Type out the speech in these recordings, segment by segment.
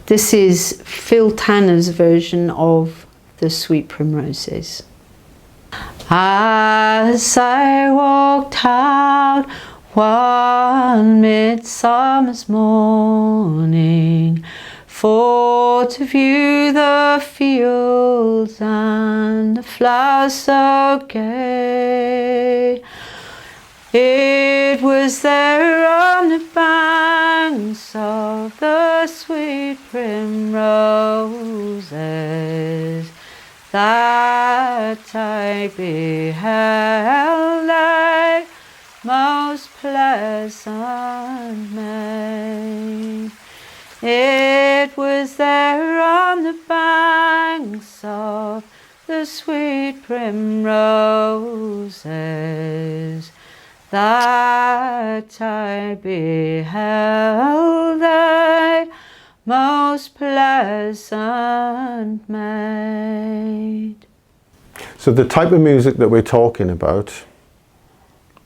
This is Phil Tanner's version of The Sweet Primroses. As I walked out one midsummer's morning, for to view the fields and the flowers so gay, it was there on the banks of the sweet primroses that I beheld a most pleasant maid. It was there on the banks of the sweet primroses that I beheld a most pleasant maid. So the type of music that we're talking about,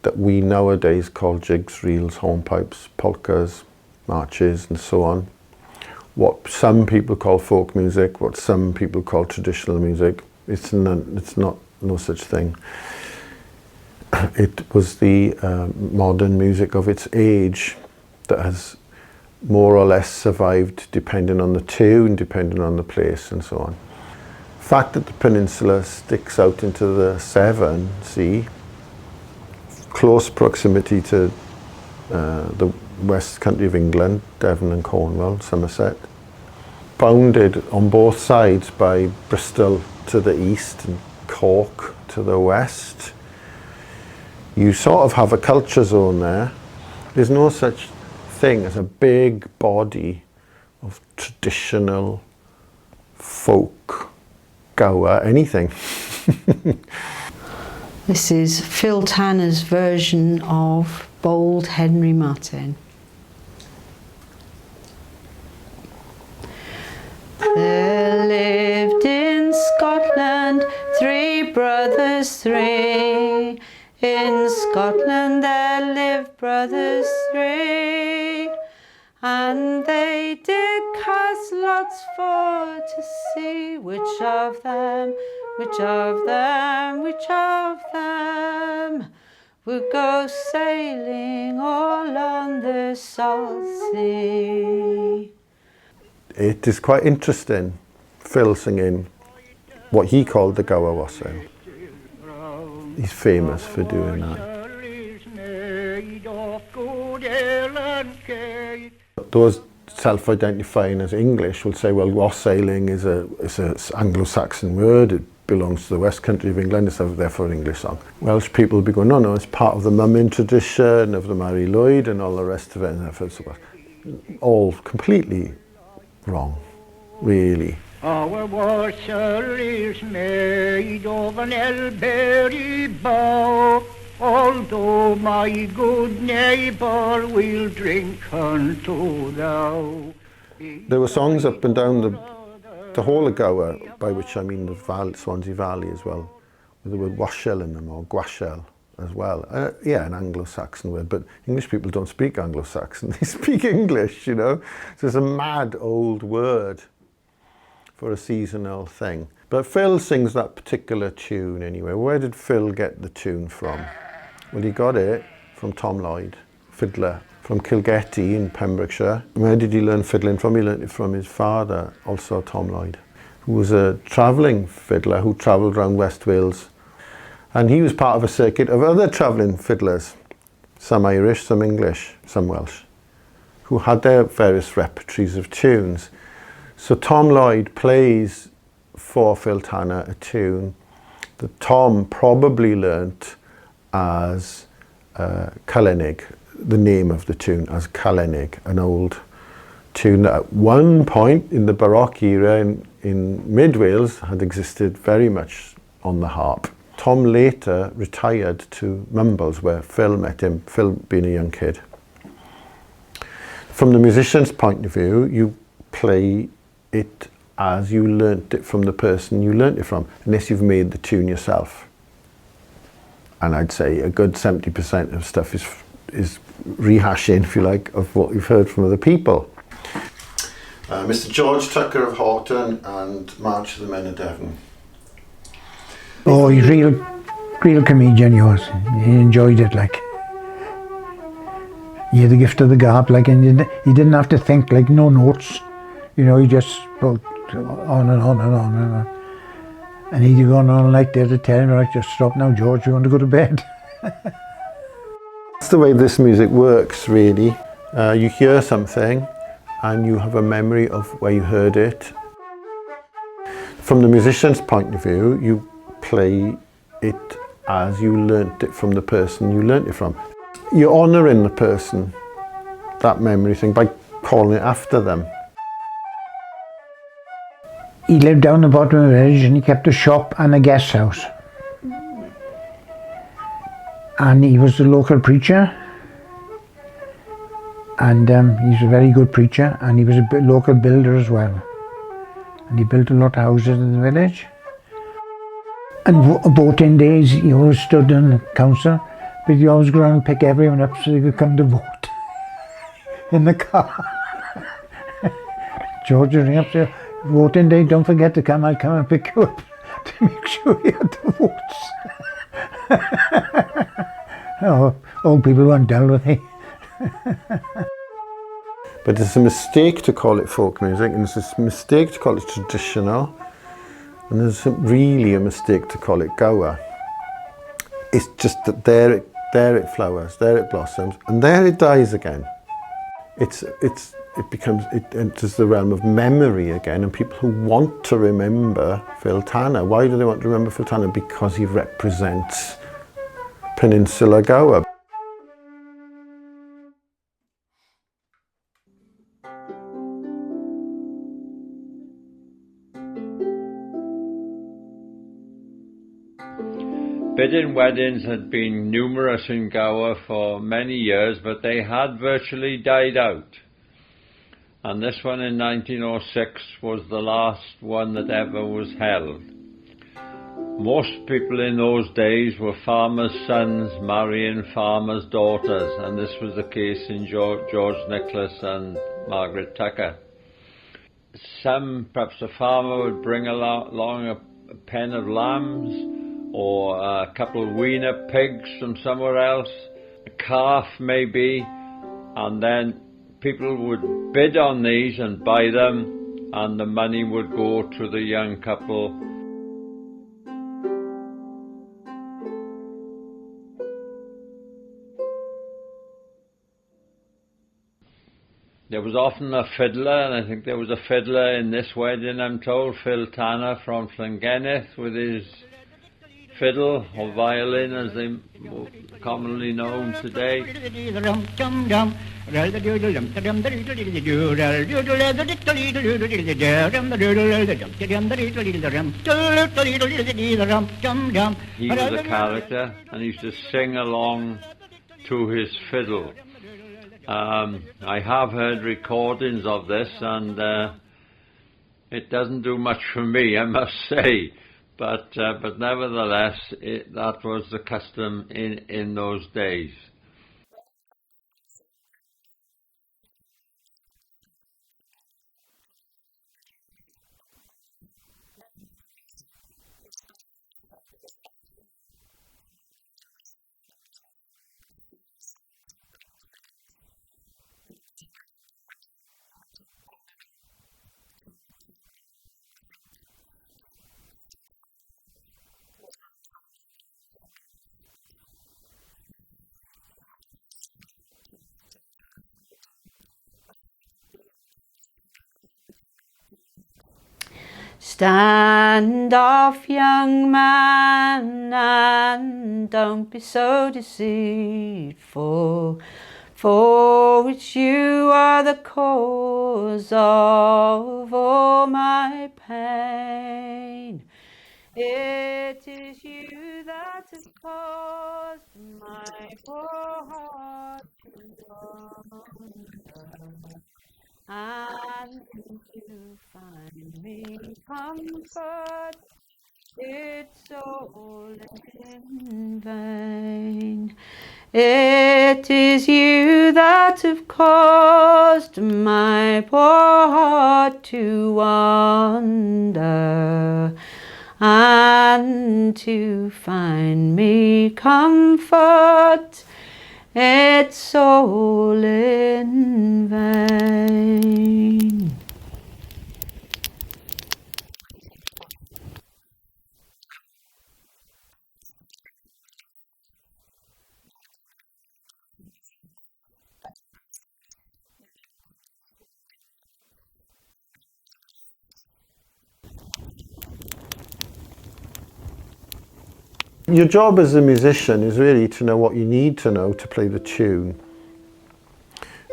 that we nowadays call jigs, reels, hornpipes, polkas, marches and so on, what some people call folk music, what some people call traditional music, it's not no such thing. It was the modern music of its age that has more or less survived depending on the tune, depending on the place and so on. The fact that the peninsula sticks out into the Severn Sea, close proximity to the west country of England, Devon and Cornwall, Somerset, bounded on both sides by Bristol to the east and Cork to the west. You sort of have a culture zone there. There's no such thing as a big body of traditional folk, Gower, anything. This is Phil Tanner's version of Bold Henry Martin. There lived in Scotland 3 brothers 3. In Scotland there lived brothers 3, and they did cast lots for to see which of them would go sailing all on the salt sea. It is quite interesting, Phil singing what he called the Gower wassail. He's famous for doing that. Those self-identifying as English will say, well, wassailing is an Anglo-Saxon word, it belongs to the west country of England, it's therefore an English song. Welsh people will be going, no, it's part of the mumming tradition of the Mary Lloyd and all the rest of it, and therefore it's all completely wrong, really. Our wassail is made of an elberry bough, although my good neighbour will drink unto thou. There were songs up and down the whole of Gower, by which I mean the Swansea Valley as well, with the word wassail in them, or gwashel as well. Yeah, an Anglo-Saxon word, but English people don't speak Anglo-Saxon, they speak English, you know. So it's a mad old word for a seasonal thing. But Phil sings that particular tune anyway. Where did Phil get the tune from? Well, he got it from Tom Lloyd, fiddler from Kilgetty in Pembrokeshire. Where did he learn fiddling from? He learned it from his father, also Tom Lloyd, who was a travelling fiddler who travelled around West Wales. And he was part of a circuit of other travelling fiddlers, some Irish, some English, some Welsh, who had their various repertories of tunes. So Tom Lloyd plays for Phil Tanner a tune that Tom probably learnt as Calennig, the name of the tune as Calennig, an old tune that at one point in the Baroque era in mid-Wales had existed very much on the harp. Tom later retired to Mumbles where Phil met him, Phil being a young kid. From the musician's point of view, you play it as you learnt it from the person you learnt it from, unless you've made the tune yourself. And I'd say a good 70% of stuff is rehashing, if you like, of what you've heard from other people. Mr George Tucker of Horton and March of the Men of Devon. Oh, he's real comedian, he was. He enjoyed it, like. He had the gift of the gab, like, and he didn't have to think, like, no notes. You know, he just spoke on and on and on and on. And he'd go on all night there to tell him, like, just stop now, George, you want to go to bed. That's the way this music works, really. You hear something and you have a memory of where you heard it. From the musician's point of view, you play it as you learnt it from the person you learnt it from. You're honouring the person, that memory thing, by calling it after them. He lived down the bottom of the village and he kept a shop and a guest house. And he was the local preacher. And he's a very good preacher, and he was a local builder as well. And he built a lot of houses in the village. And voting days, he always stood in the council, but he always go around and pick everyone up so they could come to vote in the car. George would ring up and say, voting day, don't forget to come, I'll come and pick you up to make sure you had the votes. Oh, old people weren't dealt with it. But it's a mistake to call it folk music, and it's a mistake to call it traditional, and there's really a mistake to call it Gower. It's just that there it flowers, there it blossoms, and there it dies again. It enters the realm of memory again, and people who want to remember Phil Tanner. Why do they want to remember Phil Tanner? Because he represents Peninsular Gower. Bid-in weddings had been numerous in Gower for many years, but they had virtually died out. And this one in 1906 was the last one that ever was held. Most people in those days were farmers' sons marrying farmers' daughters, and this was the case in George Nicholas and Margaret Tucker. Perhaps a farmer would bring along a pen of lambs, or a couple of weaner pigs from somewhere else, a calf maybe, and then people would bid on these and buy them, and the money would go to the young couple. There was often a fiddler, and I think there was a fiddler in this wedding, I'm told, Phil Tanner from Llangennith, with his fiddle or violin as they commonly known today. He was a character and he used to sing along to his fiddle. I have heard recordings of this, and it doesn't do much for me, I must say. But nevertheless, that was the custom in those days. Stand off, young man, and don't be so deceitful, for which you are the cause of all my pain. It is you that has caused my poor heart to wander, and to find me comfort, it's all in vain. It is you that have caused my poor heart to wander, and to find me comfort, it's all in vain. Your job as a musician is really to know what you need to know to play the tune.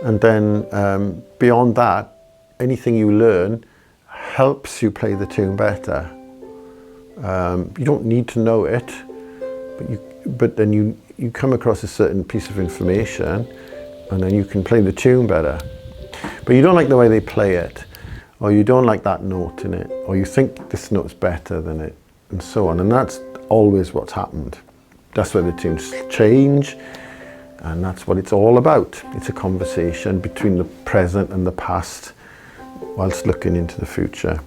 And then beyond that, anything you learn helps you play the tune better. You don't need to know it, but then you come across a certain piece of information and then you can play the tune better. But you don't like the way they play it, or you don't like that note in it, or you think this note's better than it, and so on. And that's always what's happened. That's where the tunes change, and that's what it's all about. It's a conversation between the present and the past whilst looking into the future.